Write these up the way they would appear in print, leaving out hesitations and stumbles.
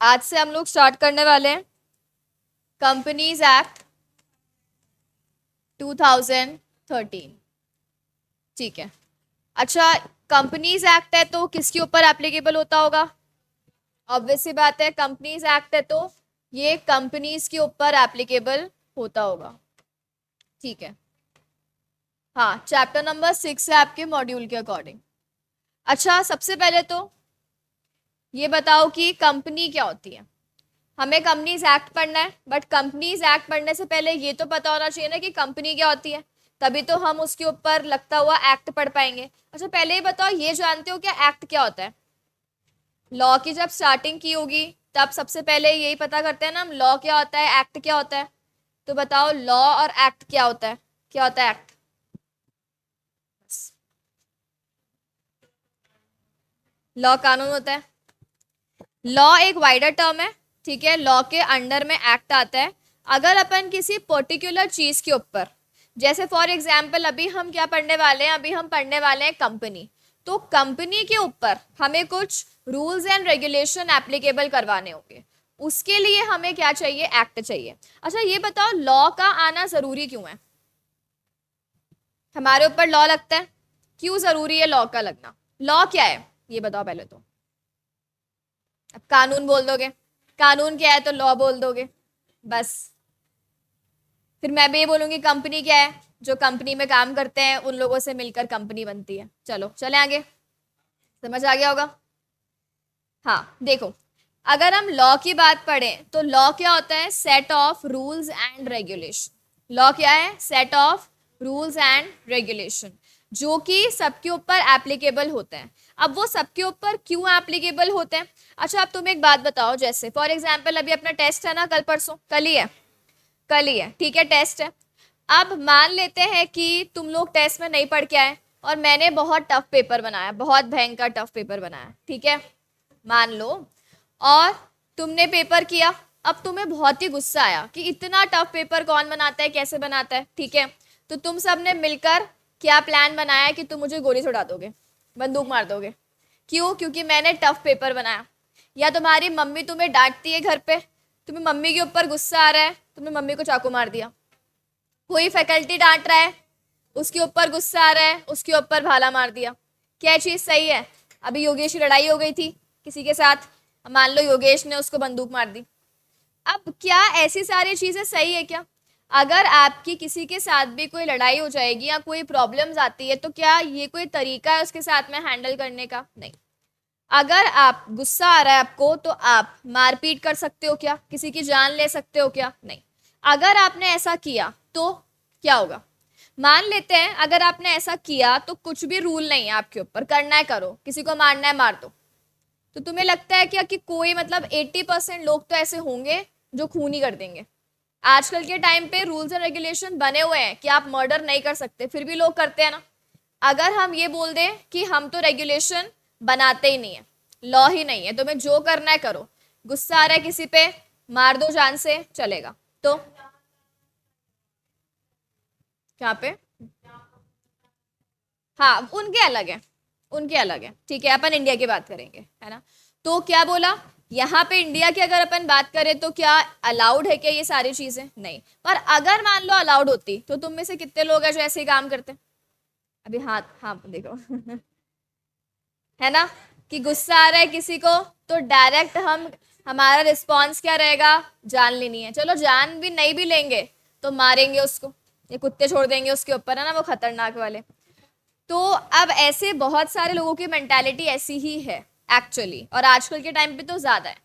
आज से हम लोग स्टार्ट करने वाले हैं कंपनीज एक्ट 2013। ठीक है। अच्छा, कंपनीज एक्ट है तो किसके ऊपर एप्लीकेबल होता होगा? ऑब्वियस सी बात है, कंपनीज एक्ट है तो ये कंपनीज के ऊपर एप्लीकेबल होता होगा। ठीक है। हाँ, चैप्टर नंबर 6 है आपके मॉड्यूल के अकॉर्डिंग। अच्छा, सबसे पहले तो ये बताओ कि कंपनी क्या होती है। हमें कंपनीज एक्ट पढ़ना है, बट कंपनीज एक्ट पढ़ने से पहले ये तो पता होना चाहिए ना कि कंपनी क्या होती है, तभी तो हम उसके ऊपर लगता हुआ एक्ट पढ़ पाएंगे। अच्छा, पहले ही बताओ, ये जानते हो क्या एक्ट क्या होता है? लॉ की जब स्टार्टिंग की होगी तब सबसे पहले यही पता करते हैं ना हम, लॉ क्या होता है, एक्ट क्या होता है। तो बताओ, लॉ और एक्ट क्या होता है? क्या होता है एक्ट? लॉ कानून होता है। लॉ एक वाइडर टर्म है, ठीक है। लॉ के अंडर में एक्ट आता है अगर अपन किसी पर्टिकुलर चीज के ऊपर, जैसे फॉर एग्जाम्पल अभी हम क्या पढ़ने वाले हैं, अभी हम पढ़ने वाले हैं कंपनी। तो कंपनी के ऊपर हमें कुछ रूल्स एंड रेगुलेशन एप्लीकेबल करवाने होंगे, उसके लिए हमें क्या चाहिए? एक्ट चाहिए। अच्छा, ये बताओ, लॉ का आना जरूरी क्यों है? हमारे ऊपर लॉ लगता है, क्यों जरूरी है लॉ का लगना? लॉ क्या है ये बताओ पहले तो। अब कानून बोल दोगे, कानून क्या है तो लॉ बोल दोगे, बस। फिर मैं भी ये बोलूंगी कंपनी क्या है, जो कंपनी में काम करते हैं उन लोगों से मिलकर कंपनी बनती है। चलो चले आगे, समझ आ गया होगा। हाँ देखो, अगर हम लॉ की बात पढ़ें तो लॉ क्या होता है? Set of rules and regulation. Law क्या है? Set of rules and regulation, जो कि सबके ऊपर एप्लीकेबल होते हैं। अब वो सबके ऊपर क्यों एप्लीकेबल होते हैं? अच्छा, अब तुम एक बात बताओ, जैसे फॉर एग्जाम्पल अभी अपना टेस्ट है ना, कल परसों, कल ही है, कल ही है, ठीक है, टेस्ट है। अब मान लेते हैं कि तुम लोग टेस्ट में नहीं पढ़ के आए और मैंने बहुत टफ पेपर बनाया, बहुत भयंकर टफ पेपर बनाया, ठीक है, मान लो। और तुमने पेपर किया, अब तुम्हें बहुत ही गुस्सा आया कि इतना टफ पेपर कौन बनाता है, कैसे बनाता है, ठीक है। तो तुम सब ने मिलकर क्या प्लान बनाया कि तुम मुझे गोली छुड़ा दोगे, बंदूक मार दोगे। क्यों? क्योंकि मैंने टफ पेपर बनाया। या तुम्हारी मम्मी तुम्हें डांटती है घर पे, तुम्हें मम्मी के ऊपर गुस्सा आ रहा है, तुमने मम्मी को चाकू मार दिया। कोई फैकल्टी डांट रहा है, उसके ऊपर गुस्सा आ रहा है, उसके ऊपर भाला मार दिया। क्या चीज सही है? अभी योगेश की लड़ाई हो गई थी किसी के साथ, मान लो योगेश ने उसको बंदूक मार दी। अब क्या ऐसी सारी चीजें सही है क्या? अगर आपकी किसी के साथ भी कोई लड़ाई हो जाएगी या कोई प्रॉब्लम्स आती है, तो क्या ये कोई तरीका है उसके साथ में हैंडल करने का? नहीं। अगर आप गुस्सा आ रहा है आपको, तो आप मारपीट कर सकते हो क्या? किसी की जान ले सकते हो क्या? नहीं। अगर आपने ऐसा किया तो क्या होगा? मान लेते हैं अगर आपने ऐसा किया तो कुछ भी रूल नहीं है आपके ऊपर, करना है करो, किसी को मारना है मार दो। तो तुम्हें लगता है क्या कि कोई मतलब 80% लोग तो ऐसे होंगे जो खून ही कर देंगे? आजकल के टाइम पे रूल्स एंड रेगुलेशन बने हुए हैं कि आप मर्डर नहीं कर सकते, फिर भी लोग करते हैं ना। अगर हम ये बोल दें कि हम तो रेगुलेशन बनाते ही नहीं है, लॉ ही नहीं है, तुम्हें जो करना है करो, गुस्सा आ रहा है किसी पे, मार दो जान से, चलेगा? तो क्या पे? हाँ, उनके अलग है, उनके अलग है, ठीक है, अपन इंडिया की बात करेंगे, है ना। तो क्या बोला, यहाँ पे इंडिया की अगर अपन बात करें तो क्या अलाउड है क्या ये सारी चीजें? नहीं। पर अगर मान लो अलाउड होती तो तुम में से कितने लोग हैं जो ऐसे ही काम करते? अभी हाथ, हाँ देखो है ना, कि गुस्सा आ रहा है किसी को तो डायरेक्ट हम, हमारा रिस्पॉन्स क्या रहेगा? जान लेनी है। चलो जान भी नहीं भी लेंगे तो मारेंगे उसको, ये कुत्ते छोड़ देंगे उसके ऊपर, है ना, वो खतरनाक वाले। तो अब ऐसे बहुत सारे लोगों की मेंटालिटी ऐसी ही है एक्चुअली, और आजकल के टाइम पे तो ज्यादा है।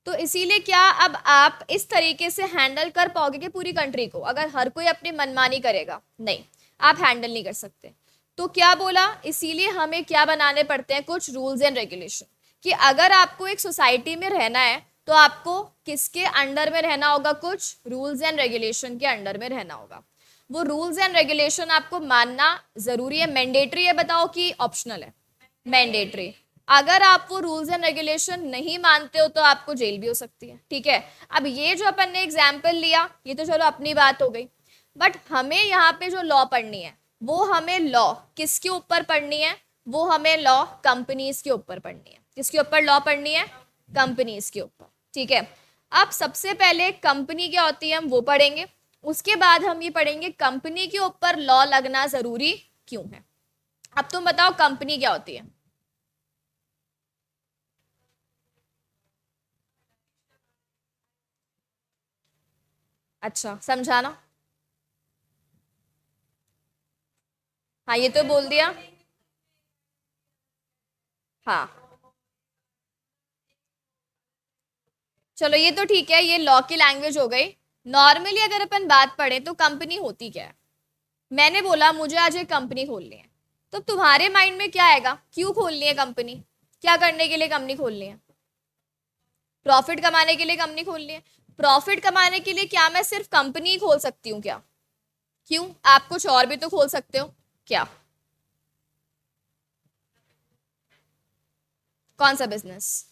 तो इसीलिए क्या अब आप इस तरीके से हैंडल कर पाओगे कि पूरी कंट्री को, अगर हर कोई अपनी मनमानी करेगा? नहीं, आप हैंडल नहीं कर सकते। तो क्या बोला, इसीलिए हमें क्या बनाने पड़ते हैं? कुछ रूल्स एंड रेगुलेशन, कि अगर आपको एक सोसाइटी में रहना है तो आपको किसके अंडर में रहना होगा? कुछ रूल्स एंड रेगुलेशन के अंडर में रहना होगा। वो रूल्स एंड रेगुलेशन आपको मानना जरूरी है, मैंडेटरी है, बताओ कि ऑप्शनल है? मैंडेटरी। अगर आप वो रूल्स एंड रेगुलेशन नहीं मानते हो तो आपको जेल भी हो सकती है, ठीक है। अब ये जो अपन ने एग्जाम्पल लिया ये तो चलो अपनी बात हो गई, बट हमें यहाँ पे जो लॉ पढ़नी है वो हमें लॉ किसके ऊपर पढ़नी है? वो हमें लॉ कंपनीज के ऊपर पढ़नी है। किसके ऊपर लॉ पढ़नी है? कंपनीज के ऊपर। ठीक है। अब सबसे पहले कंपनी क्या होती है हम वो पढ़ेंगे, उसके बाद हम ये पढ़ेंगे कंपनी के ऊपर लॉ लगना जरूरी क्यों है। अब तुम बताओ कंपनी क्या होती है। अच्छा समझाना। हाँ ये तो बोल दिया। हाँ चलो ये तो ठीक है, ये लॉ की लैंग्वेज हो गई। नॉर्मली अगर अपन बात पढ़े तो कंपनी होती क्या है। मैंने बोला मुझे आज एक कंपनी खोलनी है, तो तुम्हारे माइंड में क्या आएगा, क्यों खोलनी है कंपनी, क्या करने के लिए कंपनी खोलनी है। प्रॉफिट कमाने के लिए कंपनी खोलनी है। प्रॉफिट कमाने के लिए क्या मैं सिर्फ कंपनी ही खोल सकती हूँ क्या, क्यों आप कुछ और भी तो खोल सकते हो क्या। कौन सा बिजनेस।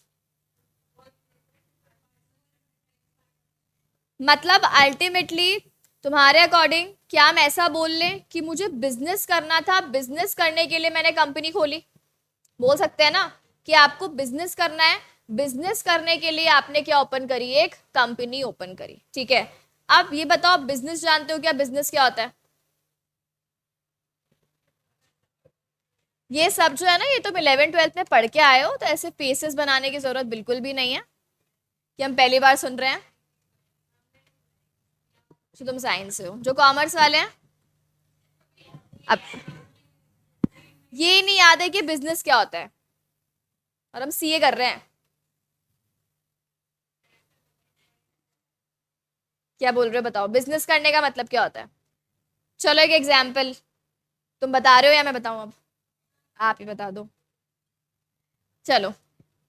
मतलब अल्टीमेटली तुम्हारे अकॉर्डिंग क्या हम ऐसा बोल लें कि मुझे बिजनेस करना था, बिजनेस करने के लिए मैंने कंपनी खोली, बोल सकते हैं ना कि आपको बिजनेस करना है, बिजनेस करने के लिए आपने क्या ओपन करी, एक कंपनी ओपन करी, ठीक है। अब ये बताओ बिजनेस जानते हो क्या, बिजनेस क्या होता है। ये सब जो है ना ये तुम 11th 12th में पढ़ के आए हो, तो ऐसे फेसेस बनाने की जरूरत बिल्कुल भी नहीं है कि हम पहली बार सुन रहे हैं। तो तुम साइंस से हो, जो कॉमर्स वाले हैं। अब ये नहीं याद है कि बिजनेस क्या होता है, और हम सीए कर रहे हैं। क्या बोल रहे हो बताओ, बिजनेस करने का मतलब क्या होता है। चलो एक एग्जाम्पल, तुम बता रहे हो या मैं बताऊं अब, आप ही बता दो। चलो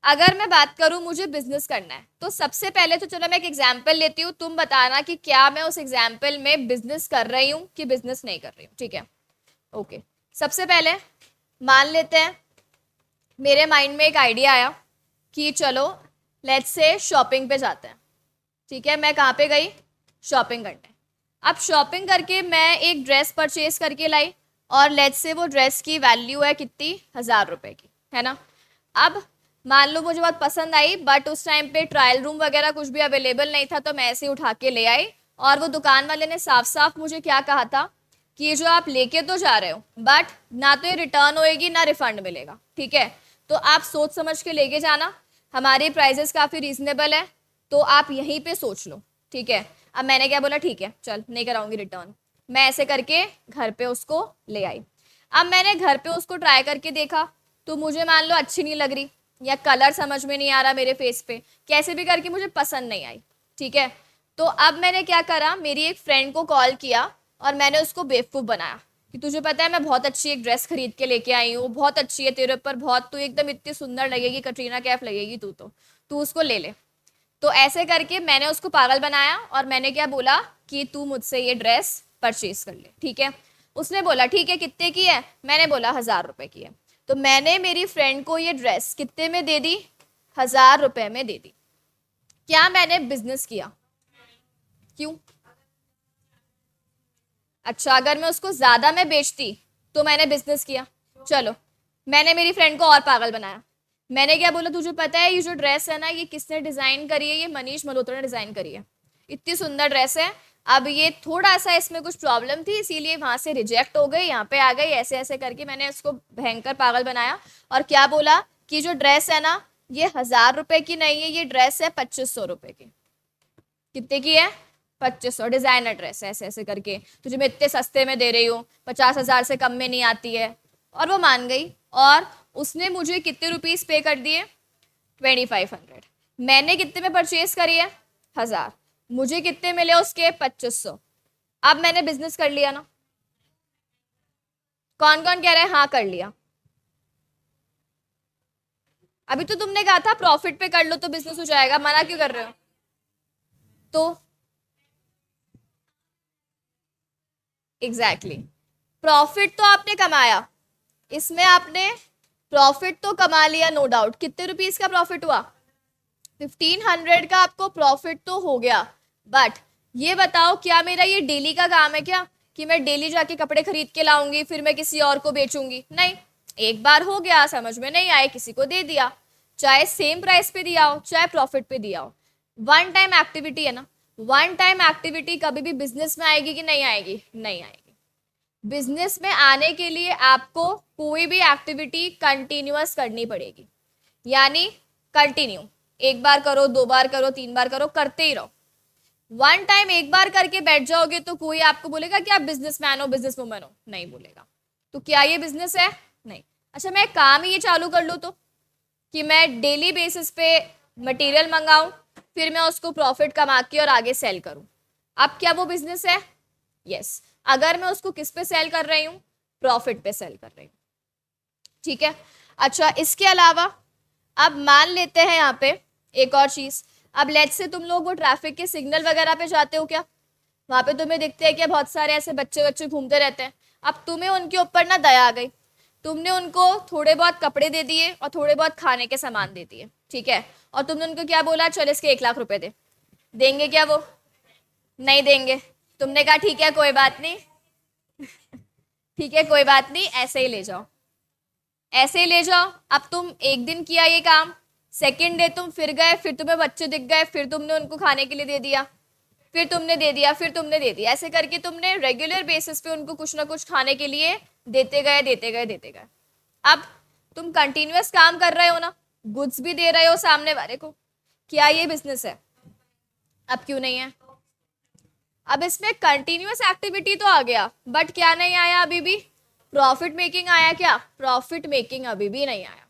अगर मैं बात करूं मुझे बिजनेस करना है, तो सबसे पहले तो चलो मैं एक एग्जाम्पल लेती हूँ, तुम बताना कि क्या मैं उस एग्जाम्पल में बिजनेस कर रही हूँ कि बिजनेस नहीं कर रही हूँ, ठीक है। ओके सबसे पहले मान लेते हैं मेरे माइंड में एक आइडिया आया कि चलो लेट्स से शॉपिंग पे जाते हैं, ठीक है। मैं कहाँ पे गई, शॉपिंग करने। अब शॉपिंग करके मैं एक ड्रेस परचेज करके लाई, और लेट्स से वो ड्रेस की वैल्यू है कितनी, 1000 रुपए की, है ना। अब मान लो मुझे बहुत पसंद आई, बट उस टाइम पे ट्रायल रूम वगैरह कुछ भी अवेलेबल नहीं था, तो मैं ऐसे ही उठा के ले आई। और वो दुकान वाले ने साफ साफ मुझे क्या कहा था कि ये जो आप लेके तो जा रहे हो, बट ना तो ये रिटर्न होएगी ना रिफंड मिलेगा, ठीक है। तो आप सोच समझ के लेके जाना, हमारी प्राइजेस काफ़ी रीजनेबल है, तो आप यहीं पे सोच लो, ठीक है। अब मैंने क्या बोला, ठीक है चल नहीं कराऊंगी रिटर्न। मैं ऐसे करके घर पे उसको ले आई। अब मैंने घर पे उसको ट्राई करके देखा, तो मुझे मान लो अच्छी नहीं लग रही, या कलर समझ में नहीं आ रहा मेरे फेस पे, कैसे भी करके मुझे पसंद नहीं आई, ठीक है। तो अब मैंने क्या करा, मेरी एक फ्रेंड को कॉल किया और मैंने उसको बेवकूफ़ बनाया कि तुझे पता है मैं बहुत अच्छी एक ड्रेस खरीद के लेके आई हूँ, बहुत अच्छी है तेरे ऊपर, बहुत तू एकदम इतनी सुंदर लगेगी, कटरीना कैफ लगेगी तू, तो तू उसको ले ले। तो ऐसे करके मैंने उसको पागल बनाया और मैंने क्या बोला कि तू मुझसे ये ड्रेस परचेज कर ले, ठीक है। उसने बोला ठीक है कितने की है, मैंने बोला 1000 रुपए की है। तो मैंने मेरी फ्रेंड को ये ड्रेस कितने में दे दी, 1000 रुपए में दे दी। क्या मैंने बिजनेस किया, क्यों। अच्छा अगर मैं उसको ज्यादा में बेचती तो मैंने बिजनेस किया। चलो मैंने मेरी फ्रेंड को और पागल बनाया, मैंने क्या बोला, तुझे पता है ये जो ड्रेस है ना ये किसने डिजाइन करी है, ये मनीष मल्होत्रा ने डिजाइन करी है, इतनी सुंदर ड्रेस है। अब ये थोड़ा सा इसमें कुछ प्रॉब्लम थी इसीलिए वहां से रिजेक्ट हो गई, यहाँ पे आ गई, ऐसे ऐसे करके मैंने उसको भयंकर पागल बनाया। और क्या बोला कि जो ड्रेस है ना ये 1000 रुपए की नहीं है, ये ड्रेस है 2500 रुपए की। कितने की है, 2500, डिजाइनर ड्रेस है, ऐसे ऐसे करके तुझे मैं इतने सस्ते में दे रही हूँ, 50,000 से कम में नहीं आती है। और वो मान गई, और उसने मुझे कितने रुपीस पे कर दिए, 2500। मैंने कितने में परचेज करी है, 1000, मुझे कितने मिले उसके, 2500। अब मैंने बिजनेस कर लिया ना। कौन कौन कह रहे हैं हाँ कर लिया। अभी तो तुमने कहा था प्रॉफिट पे कर लो तो बिजनेस हो जाएगा, मना क्यों कर रहे हो। तो एग्जैक्टली exactly. प्रॉफिट तो आपने कमाया, इसमें आपने प्रॉफिट तो कमा लिया नो डाउट। कितने रुपीस का प्रॉफिट हुआ, 1500 का आपको प्रॉफिट तो हो गया। बट ये बताओ क्या मेरा ये डेली का काम है क्या, कि मैं डेली जाके कपड़े खरीद के लाऊंगी फिर मैं किसी और को बेचूंगी, नहीं। एक बार हो गया, समझ में नहीं आए, किसी को दे दिया, चाहे सेम प्राइस पे दिया हो चाहे प्रॉफिट पे दिया हो। वन टाइम एक्टिविटी है ना, वन टाइम एक्टिविटी कभी भी बिजनेस में आएगी कि नहीं आएगी? नहीं आएगी। बिजनेस में आने के लिए आपको कोई भी एक्टिविटी कंटिन्यूअस करनी पड़ेगी, यानी कंटिन्यू, एक बार करो, दो बार करो, तीन बार करो, करते ही रहो। वन टाइम एक बार करके बैठ जाओगे तो कोई आपको बोलेगा कि आप बिजनेसमैन हो, बिजनेस वुमन हो, नहीं बोलेगा। तो क्या ये बिजनेस है? नहीं। अच्छा, मैं काम ही ये चालू कर लूँ तो, कि मैं डेली बेसिस पे मटेरियल मंगाऊं, फिर मैं उसको प्रॉफिट कमा के और आगे सेल करूं, अब क्या वो बिजनेस है? यस। अगर मैं उसको किस पे सेल कर रही हूँ? प्रॉफिट पे सेल कर रही हूँ। ठीक है। अच्छा, इसके अलावा अब मान लेते हैं यहाँ पे एक और चीज। अब लेट्स से तुम लोग वो ट्रैफिक के सिग्नल वगैरह पे जाते हो क्या? वहां पे तुम्हें दिखते हैं कि बहुत सारे ऐसे बच्चे बच्चे घूमते रहते हैं। अब तुम्हें उनके ऊपर ना दया आ गई, तुमने उनको थोड़े बहुत कपड़े दे दिए और थोड़े बहुत खाने के सामान दे दिए, ठीक है, और तुमने उनको क्या बोला, चल इसके 1 लाख रुपए दे। देंगे क्या वो? नहीं देंगे। तुमने कहा ठीक है कोई बात नहीं, ठीक है कोई बात नहीं, ऐसे ही ले जाओ, ऐसे ही ले जाओ। अब तुम एक दिन किया ये काम, सेकेंड डे तुम फिर गए, फिर तुम्हें बच्चे दिख गए, फिर तुमने उनको खाने के लिए दे दिया, फिर तुमने दे दिया, फिर तुमने दे दिया, ऐसे करके तुमने रेगुलर बेसिस पे उनको कुछ ना कुछ खाने के लिए देते गए, देते गए, देते गए। अब तुम कंटिन्यूअस काम कर रहे हो ना, गुड्स भी दे रहे हो सामने वाले को, क्या ये बिजनेस है? अब क्यों नहीं है? अब इसमें कंटिन्यूअस एक्टिविटी तो आ गया, बट क्या नहीं आया अभी भी? प्रॉफिट मेकिंग आया क्या? प्रॉफिट मेकिंग अभी भी नहीं आया।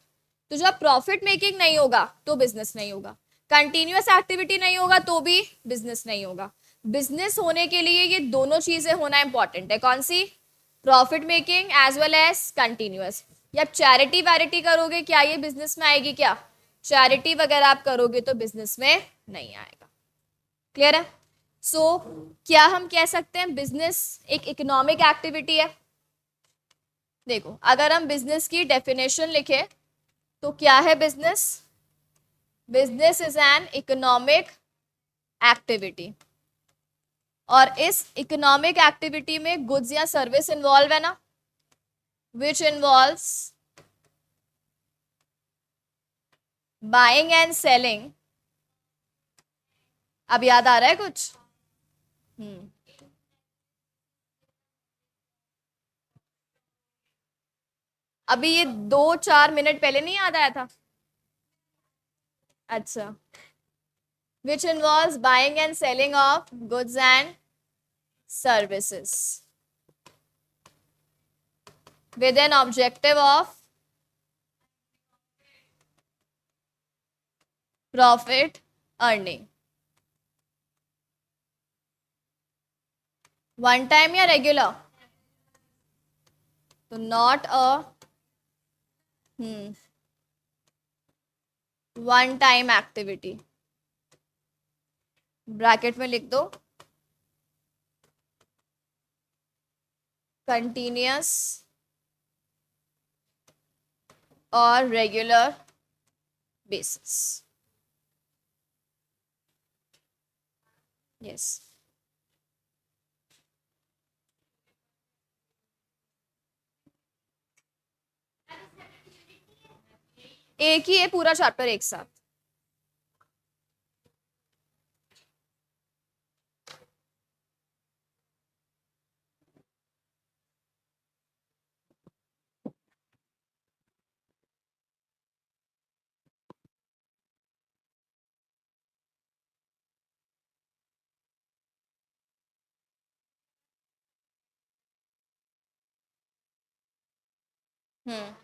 तो जब प्रॉफिट मेकिंग नहीं होगा तो बिजनेस नहीं होगा, कंटिन्यूअस एक्टिविटी नहीं होगा तो भी बिजनेस नहीं होगा। बिजनेस होने के लिए ये दोनों चीजें होना इंपॉर्टेंट है, कौन सी? Profit making as well as continuous. या चैरिटी वैरिटी करोगे, क्या ये बिजनेस में आएगी? क्या चैरिटी वगैरह आप करोगे तो बिजनेस में नहीं आएगा। क्लियर है? सो क्या हम कह सकते हैं बिजनेस एक इकोनॉमिक एक्टिविटी है? देखो, अगर हम बिजनेस की डेफिनेशन लिखे तो क्या है business? Business is an economic activity, और इस इकोनॉमिक एक्टिविटी में गुड्स या सर्विस इन्वॉल्व है ना, which involves buying and selling. अब याद आ रहा है कुछ? हम्म। अभी ये 2-4 मिनट पहले नहीं याद आया था? अच्छा, which involves buying and selling of goods and services with an objective of profit earning. One time या रेगुलर? तो not a one time activity. Bracket में लिख दो कंटिन्यूअस और रेगुलर बेसिस। यस। एक ही है पूरा चैप्टर एक साथ। हम्म।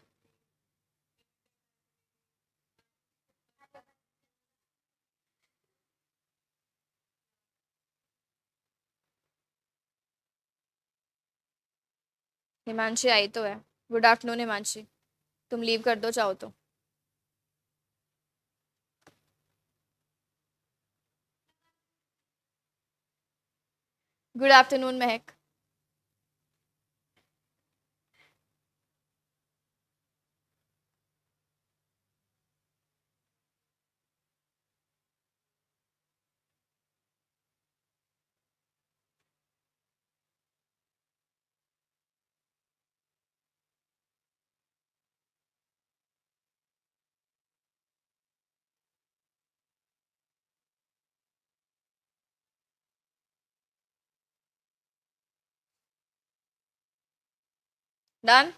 हिमांशी आई तो है। गुड आफ्टरनून हिमांशी, तुम लीव कर दो चाहो तो। गुड आफ्टरनून महक। डन।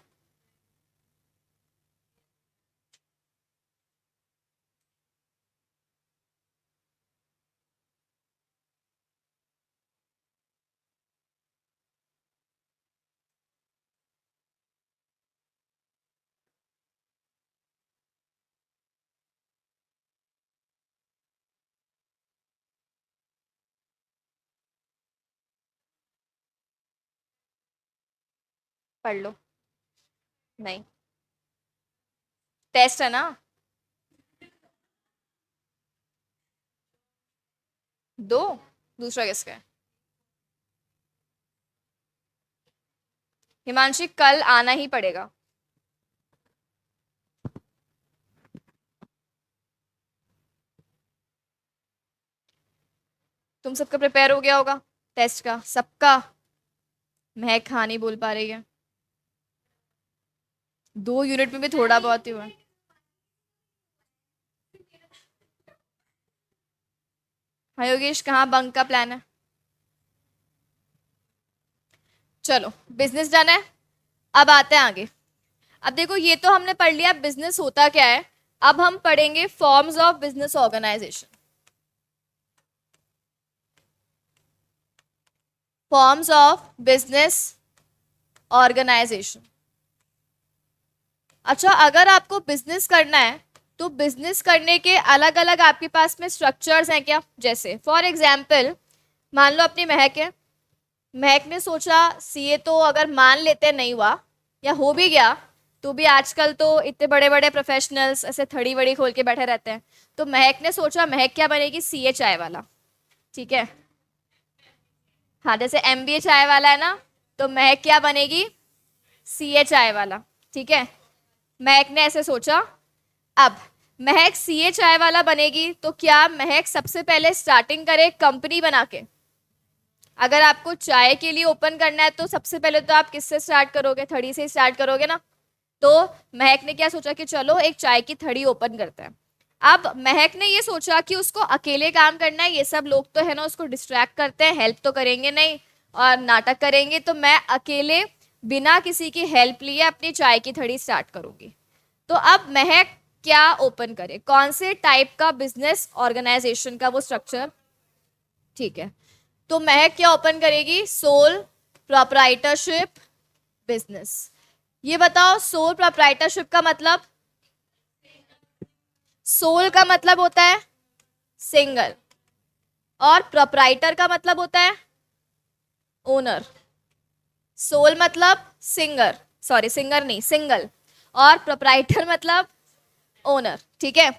पढ़ लो। नहीं, टेस्ट है ना। दो। दूसरा किसका है? हिमांशी कल आना ही पड़ेगा। तुम सबका प्रिपेयर हो गया होगा टेस्ट का, सबका। महक हाँ नहीं बोल पा रही है। 2 यूनिट में भी थोड़ा बहुत ही हुआ। हाँ योगेश, कहाँ बंक का प्लान है? चलो, बिजनेस डन है। अब आते हैं आगे। अब देखो, ये तो हमने पढ़ लिया बिजनेस होता क्या है। अब हम पढ़ेंगे forms of business organisation. Forms of business organisation. अच्छा, अगर आपको बिजनेस करना है तो बिजनेस करने के अलग अलग आपके पास में स्ट्रक्चर्स हैं क्या? जैसे फॉर एग्जाम्पल, मान लो अपनी महक है। महक ने सोचा सीए तो अगर मान लेते नहीं हुआ या हो भी गया तो भी आजकल तो इतने बड़े बड़े प्रोफेशनल्स ऐसे थड़ी वड़ी खोल के बैठे रहते हैं। तो महक ने सोचा महक क्या बनेगी? सीए चाय वाला। ठीक है। हाँ, जैसे एमबीए चाय वाला है ना, तो महक क्या बनेगी? सीए चाय वाला। ठीक है। महक ने ऐसे सोचा। अब महक सीए चाय वाला बनेगी तो क्या महक सबसे पहले स्टार्टिंग करे कंपनी बना के? अगर आपको चाय के लिए ओपन करना है तो सबसे पहले तो आप किससे स्टार्ट करोगे? थड़ी से स्टार्ट करोगे ना। तो महक ने क्या सोचा कि चलो एक चाय की थड़ी ओपन करते हैं। अब महक ने ये सोचा कि उसको अकेले काम करना है, ये सब लोग तो है ना उसको डिस्ट्रैक्ट करते हैं, हेल्प तो करेंगे नहीं और नाटक करेंगे, तो मैं अकेले बिना किसी की हेल्प लिए अपनी चाय की थड़ी स्टार्ट करूंगी। तो अब महक क्या ओपन करे? कौन से टाइप का बिजनेस ऑर्गेनाइजेशन का वो स्ट्रक्चर? ठीक है। तो महक क्या ओपन करेगी? Sole proprietorship business. ये बताओ, सोल प्रोप्राइटरशिप का मतलब? सोल का मतलब होता है सिंगल, और प्रोप्राइटर का मतलब होता है ओनर। सोल मतलब सिंगर, सॉरी सिंगर नहीं, सिंगल, और प्रोप्राइटर मतलब ओनर। ठीक है।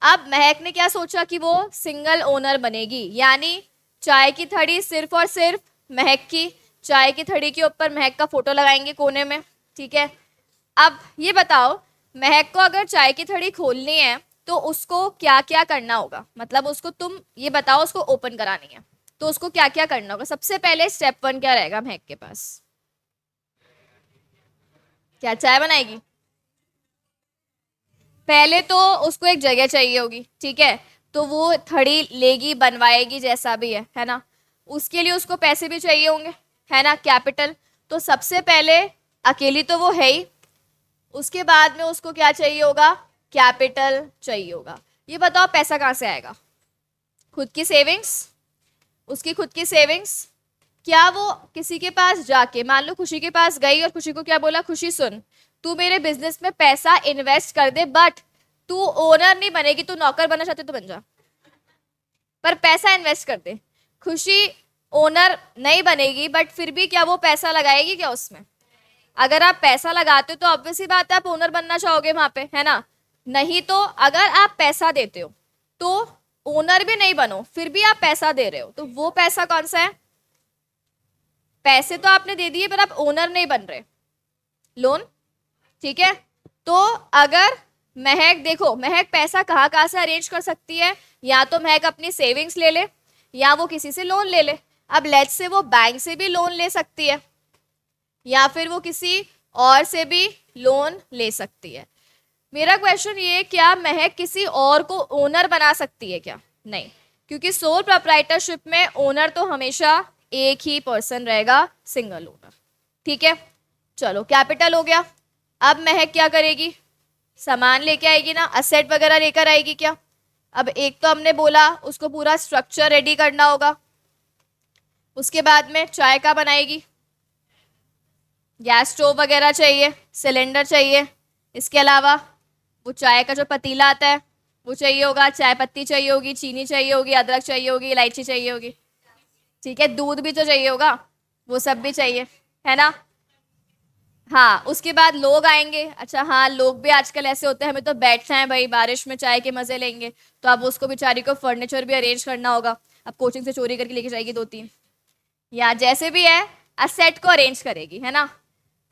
अब महक ने क्या सोचा कि वो सिंगल ओनर बनेगी, यानी चाय की थड़ी सिर्फ और सिर्फ महक की। चाय की थड़ी के ऊपर महक का फोटो लगाएंगे कोने में। ठीक है। अब ये बताओ, महक को अगर चाय की थड़ी खोलनी है तो उसको क्या क्या करना होगा? मतलब उसको तुम ये बताओ, उसको ओपन करानी है तो उसको क्या क्या करना होगा? सबसे पहले स्टेप 1 क्या रहेगा महक के पास? क्या चाय बनाएगी? पहले तो उसको एक जगह चाहिए होगी। ठीक है। तो वो थड़ी लेगी, बनवाएगी, जैसा भी है ना। उसके लिए उसको पैसे भी चाहिए होंगे, है ना, कैपिटल। तो सबसे पहले अकेली तो वो है ही, उसके बाद में उसको क्या चाहिए होगा? कैपिटल चाहिए होगा। ये बताओ पैसा कहाँ से आएगा? खुद की सेविंग्स। उसकी खुद की सेविंग्स। क्या वो किसी के पास जाके, मान लो खुशी के पास गई और खुशी को क्या बोला? खुशी सुन, तू मेरे बिजनेस में पैसा इन्वेस्ट कर दे, बट तू ओनर नहीं बनेगी, तू नौकर बनना चाहते तो बन जा, पर पैसा इन्वेस्ट कर दे। खुशी ओनर नहीं बनेगी, बट फिर भी क्या वो पैसा लगाएगी क्या उसमें? अगर आप पैसा लगाते हो तो ऑब्वियस ही बात है आप ओनर बनना चाहोगे वहां पे, है ना। नहीं तो अगर आप पैसा देते हो तो ओनर भी नहीं बनो, फिर भी आप पैसा दे रहे हो, तो वो पैसा कौन सा है? पैसे तो आपने दे दिए पर आप ओनर नहीं बन रहे, लोन। ठीक है। तो अगर महक, देखो महक पैसा कहाँ कहाँ से अरेंज कर सकती है? या तो महक अपनी सेविंग्स ले ले, या वो किसी से लोन ले ले। अब लेट्स से वो बैंक से भी लोन ले सकती है, या फिर वो किसी और से भी लोन ले सकती है। मेरा क्वेश्चन ये है, क्या महक किसी और को ओनर बना सकती है क्या? नहीं, क्योंकि सोल प्रोप्राइटरशिप में ओनर तो हमेशा एक ही पर्सन रहेगा, सिंगल ओनर। ठीक है। चलो कैपिटल हो गया। अब महक क्या करेगी, सामान लेके आएगी ना, असेट वगैरह लेकर आएगी क्या। अब एक तो हमने बोला उसको पूरा स्ट्रक्चर रेडी करना होगा, उसके बाद में चाय का बनाएगी, गैस स्टोव वगैरह चाहिए, सिलेंडर चाहिए, इसके अलावा वो चाय का जो पतीला आता है वो चाहिए होगा, चाय पत्ती चाहिए होगी, चीनी चाहिए होगी, अदरक चाहिए होगी, इलायची चाहिए होगी, ठीक है, दूध भी तो चाहिए होगा, वो सब भी चाहिए, है ना। हाँ उसके बाद लोग आएंगे, अच्छा हाँ लोग भी आजकल ऐसे होते हैं, हमें तो बैठना है भाई, बारिश में चाय के मजे लेंगे, तो अब उसको बेचारी को फर्नीचर भी अरेंज करना होगा, अब कोचिंग से चोरी करके लेके जाएगी 2-3, या जैसे भी है असेट को अरेंज करेगी, है ना।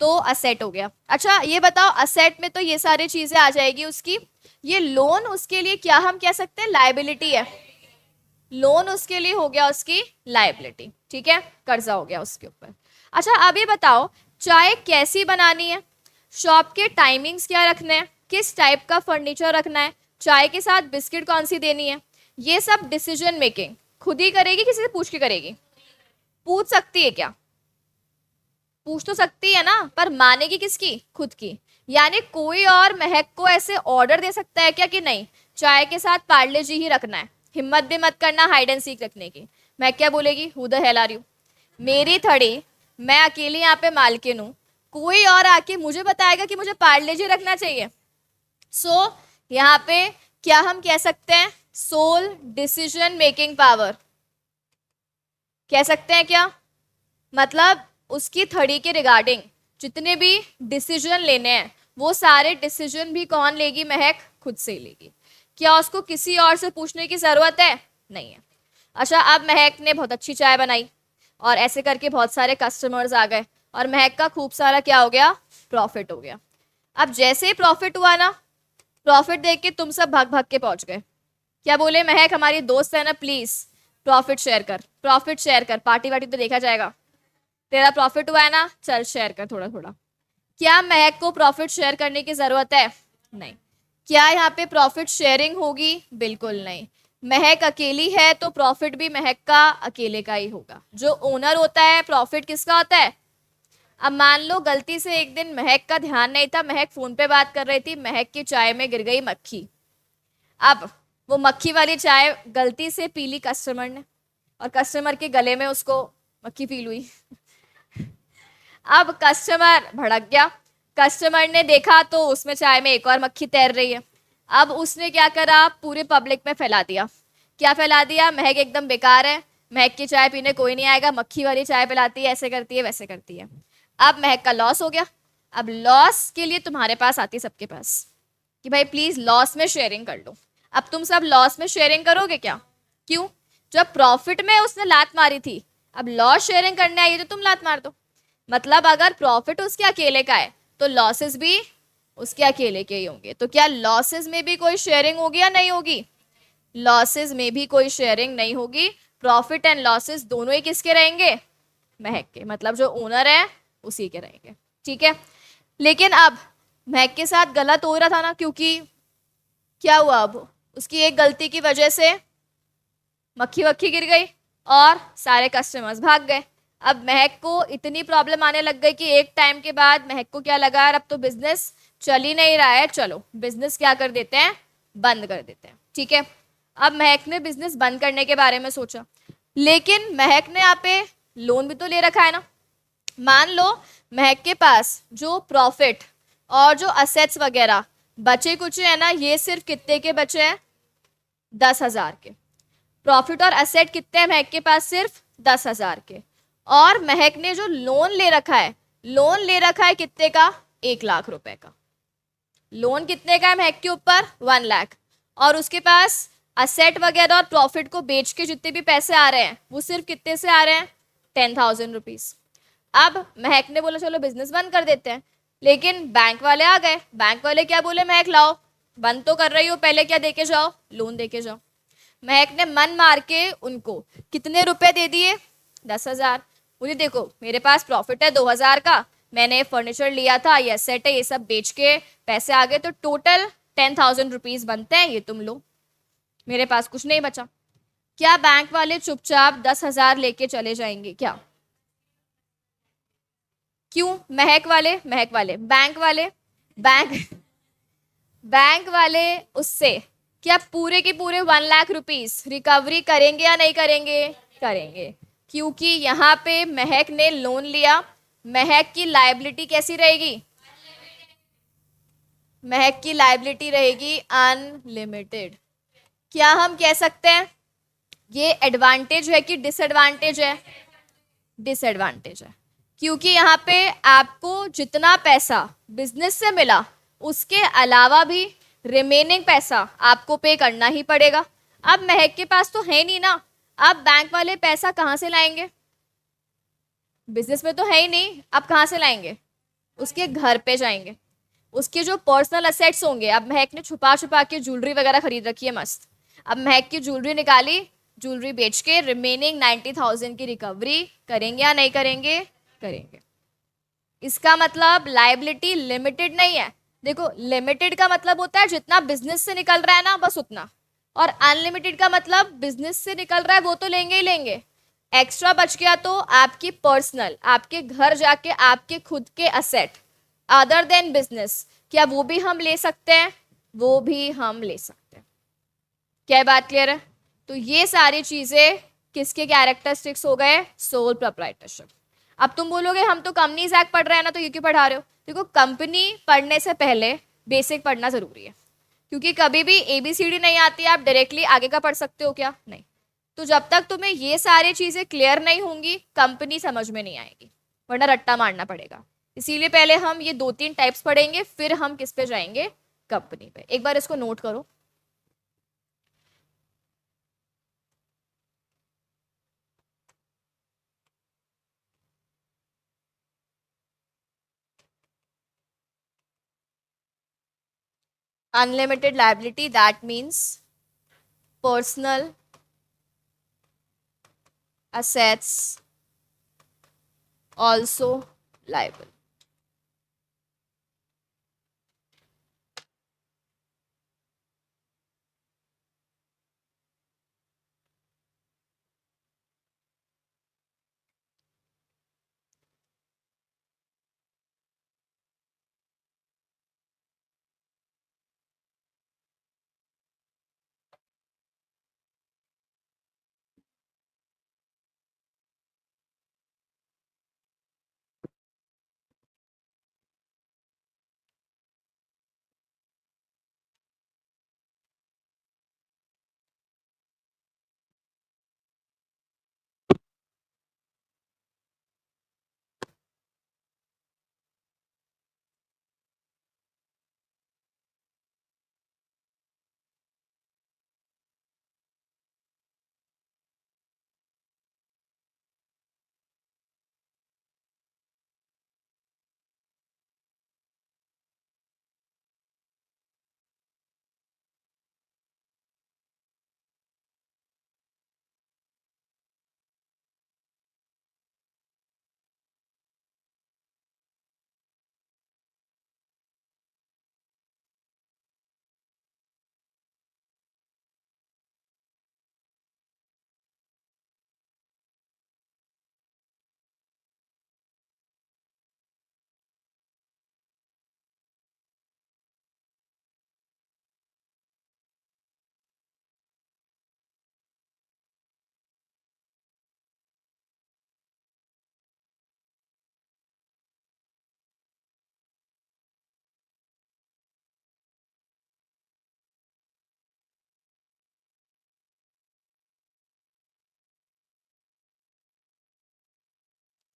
तो असेट हो गया। अच्छा ये बताओ असेट में तो ये सारी चीजें आ जाएगी उसकी, ये लोन उसके लिए क्या हम कह सकते हैं, लाइबिलिटी है, लोन उसके लिए हो गया उसकी लाइबिलिटी, ठीक है, कर्जा हो गया उसके ऊपर। अच्छा अब ये बताओ चाय कैसी बनानी है, शॉप के टाइमिंग्स क्या रखने हैं, किस टाइप का फर्नीचर रखना है, चाय के साथ बिस्किट कौन सी देनी है, ये सब डिसीजन मेकिंग खुद ही करेगी, किसी से पूछ के करेगी, पूछ सकती है क्या, पूछ तो सकती है ना, पर मानेगी किसकी, खुद की। यानी कोई और महक को ऐसे ऑर्डर दे सकता है क्या कि नहीं चाय के साथ पार्ले जी ही रखना है, हिम्मत भी मत करना हाइड एंड सीक रखने की। मैं क्या बोलेगी, who the hell are you, मेरी थड़ी, मैं अकेली यहाँ पे मालकिन हूँ, कोई और आके मुझे बताएगा कि मुझे पार्ले जी रखना चाहिए। सो यहाँ पे क्या हम कह सकते हैं, सोल डिसीजन मेकिंग पावर कह सकते हैं क्या, मतलब उसकी थड़ी के रिगार्डिंग जितने भी डिसीजन लेने हैं वो सारे डिसीजन भी कौन लेगी, महक खुद से ही लेगी। क्या उसको किसी और से पूछने की जरूरत है, नहीं है। अच्छा अब महक ने बहुत अच्छी चाय बनाई और ऐसे करके बहुत सारे कस्टमर्स आ गए और महक का खूब सारा क्या हो गया, प्रॉफिट हो गया। अब जैसे ही प्रॉफिट हुआ ना, प्रॉफिट देख के तुम सब भाग भाग के पहुंच गए, क्या बोले, महक हमारी दोस्त है ना, प्लीज प्रॉफिट शेयर कर, प्रॉफिट शेयर कर, पार्टी वार्टी तो देखा जाएगा, तेरा प्रॉफिट हुआ है ना, चल शेयर कर थोड़ा थोड़ा। क्या महक को प्रॉफिट शेयर करने की जरूरत है, नहीं। क्या यहाँ पे प्रॉफिट शेयरिंग होगी, बिल्कुल नहीं। महक अकेली है तो प्रॉफिट भी महक का अकेले का ही होगा, जो ओनर होता है प्रॉफिट किसका होता है। अब मान लो गलती से एक दिन महक का ध्यान नहीं था, महक फोन पे बात कर रही थी, महक की चाय में गिर गई मक्खी, अब वो मक्खी वाली चाय गलती से पी ली कस्टमर ने और कस्टमर के गले में उसको मक्खी फील हुई। अब कस्टमर भड़क गया, कस्टमर ने देखा तो उसमें चाय में एक और मक्खी तैर रही है, अब उसने क्या करा, पूरे पब्लिक में फैला दिया। क्या फैला दिया, महक एकदम बेकार है, महक की चाय पीने कोई नहीं आएगा, मक्खी वाली चाय पिलाती है, ऐसे करती है वैसे करती है। अब महक का लॉस हो गया। अब लॉस के लिए तुम्हारे पास आती सबके पास कि भाई प्लीज लॉस में शेयरिंग कर लो। अब तुम सब लॉस में शेयरिंग करोगे क्या, क्यों, जब प्रॉफिट में उसने लात मारी थी, अब लॉस शेयरिंग करने आई है तो तुम लात मार दो। मतलब अगर प्रॉफिट उसके अकेले का है तो लॉसेस भी उसके अकेले के ही होंगे, तो क्या लॉसेस में भी कोई शेयरिंग होगी या नहीं होगी, लॉसेस में भी कोई शेयरिंग नहीं होगी, प्रॉफिट एंड लॉसेस दोनों ही किसके रहेंगे, महक के, मतलब जो ओनर है उसी के रहेंगे, ठीक है। लेकिन अब महक के साथ गलत हो रहा था ना, क्योंकि क्या हुआ, अब उसकी एक गलती की वजह से मक्खी वक्खी गिर गई और सारे कस्टमर्स भाग गए। अब महक को इतनी प्रॉब्लम आने लग गई कि एक टाइम के बाद महक को क्या लगा, यार अब तो बिजनेस चल ही नहीं रहा है, चलो बिजनेस क्या कर देते हैं, बंद कर देते हैं, ठीक है। अब महक ने बिजनेस बंद करने के बारे में सोचा, लेकिन महक ने यहाँ पे लोन भी तो ले रखा है ना। मान लो महक के पास जो प्रॉफिट और जो असेट्स वगैरह बचे कुछ है ना, ये सिर्फ कितने के बचे हैं, 10,000 के। प्रॉफिट और असेट कितने हैं महक के पास, सिर्फ 10,000 के। और महक ने जो लोन ले रखा है, लोन ले रखा है कितने का, 1,00,000 रुपए का। लोन कितने का है महक के ऊपर, 1,00,000। और उसके पास असेट वगैरह और प्रॉफिट को बेच के जितने भी पैसे आ रहे हैं वो सिर्फ कितने से आ रहे हैं, 10,000 रुपीज। अब महक ने बोला चलो बिजनेस बंद कर देते हैं, लेकिन बैंक वाले आ गए, बैंक वाले क्या बोले, महक लाओ बंद तो कर रही हो, पहले क्या देके जाओ, लोन देके जाओ। महक ने मन मार के उनको कितने रुपए दे दिए, 10,000। मुझे देखो मेरे पास प्रॉफिट है 2,000 का, मैंने फर्नीचर लिया था, ये सेट है, ये सब बेच के पैसे आ गए, तो टोटल 10,000 रुपीज बनते हैं, ये तुम लो, मेरे पास कुछ नहीं बचा। क्या बैंक वाले चुपचाप 10,000 लेके चले जाएंगे, क्या क्यों? महक वाले बैंक बैंक वाले उससे क्या पूरे के पूरे 1 लाख रुपीस रिकवरी करेंगे या नहीं करेंगे? करेंगे, क्योंकि यहाँ पे महक ने लोन लिया। महक की लायबिलिटी कैसी रहेगी? महक की लायबिलिटी रहेगी अनलिमिटेड। क्या हम कह सकते हैं ये एडवांटेज है कि डिसएडवांटेज है? डिसएडवांटेज है, क्योंकि यहाँ पे आपको जितना पैसा बिजनेस से मिला उसके अलावा भी रिमेनिंग पैसा आपको पे करना ही पड़ेगा। अब महक के पास तो है नहीं ना, अब बैंक वाले पैसा कहाँ से लाएंगे? बिजनेस में तो है ही नहीं, अब कहाँ से लाएंगे? उसके घर पे जाएंगे। उसके जो पर्सनल असेट्स होंगे, अब महक ने छुपा छुपा के ज्वेलरी वगैरह खरीद रखी है मस्त, अब महक की ज्वेलरी निकाली, ज्वेलरी बेच के रिमेनिंग 90,000 की रिकवरी करेंगे या नहीं करेंगे? करेंगे। इसका मतलब लायबिलिटी लिमिटेड नहीं है। देखो, लिमिटेड का मतलब होता है जितना बिजनेस से निकल रहा है ना बस उतना, और अनलिमिटेड का मतलब बिजनेस से निकल रहा है वो तो लेंगे ही लेंगे, एक्स्ट्रा बच गया तो आपकी पर्सनल, आपके घर जाके आपके खुद के असेट अदर देन बिजनेस, क्या वो भी हम ले सकते हैं? वो भी हम ले सकते हैं। क्या बात क्लियर है? तो ये सारी चीजें किसके कैरेक्टरिस्टिक्स हो गए? Sole proprietorship. अब तुम बोलोगे हम तो कंपनीज एक्ट पढ़ रहे हैं ना, तो ये क्यों पढ़ा रहे हो? देखो, कंपनी पढ़ने से पहले बेसिक पढ़ना जरूरी है, क्योंकि कभी भी ABCD नहीं आती आप डायरेक्टली आगे का पढ़ सकते हो क्या? नहीं। तो जब तक तुम्हें ये सारी चीजें क्लियर नहीं होंगी कंपनी समझ में नहीं आएगी, वरना रट्टा मारना पड़ेगा। इसीलिए पहले हम ये 2-3 टाइप्स पढ़ेंगे, फिर हम किस पे जाएंगे? कंपनी पे। एक बार इसको नोट करो। Unlimited liability, that means personal assets also liable.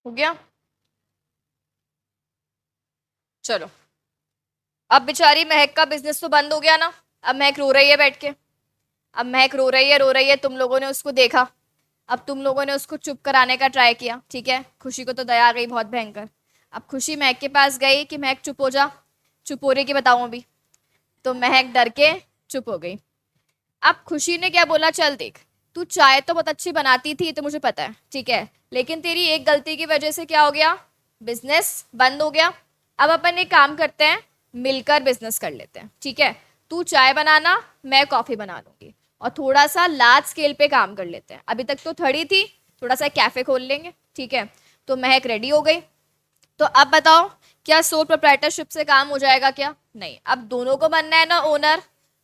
हो गया? चलो, अब बेचारी महक का बिजनेस तो बंद हो गया ना, अब महक रो रही है बैठ के। अब महक रो रही है, तुम लोगों ने उसको देखा, अब तुम लोगों ने उसको चुप कराने का ट्राई किया, ठीक है। खुशी को तो दया आ गई बहुत भयंकर। अब खुशी महक के पास गई कि महक चुप हो जा, चुप हो रही कि बताऊं अभी? तो महक डर के चुप हो गई। अब खुशी ने क्या बोला, चल देख, तू चाय तो बहुत अच्छी बनाती थी तो मुझे पता है, ठीक है, लेकिन तेरी एक गलती की वजह से क्या हो गया? बिजनेस बंद हो गया। अब अपन एक काम करते हैं, मिलकर बिजनेस कर लेते हैं, ठीक है। तू चाय बनाना, मैं कॉफी बना लूंगी, और थोड़ा सा लार्ज स्केल पे काम कर लेते हैं। अभी तक तो थड़ी थी, थोड़ा सा कैफे खोल लेंगे, ठीक है। तो महक रेडी हो गई। तो अब बताओ, क्या सोल प्रोप्राइटरशिप से काम हो जाएगा क्या? नहीं, अब दोनों को बनना है ना ओनर,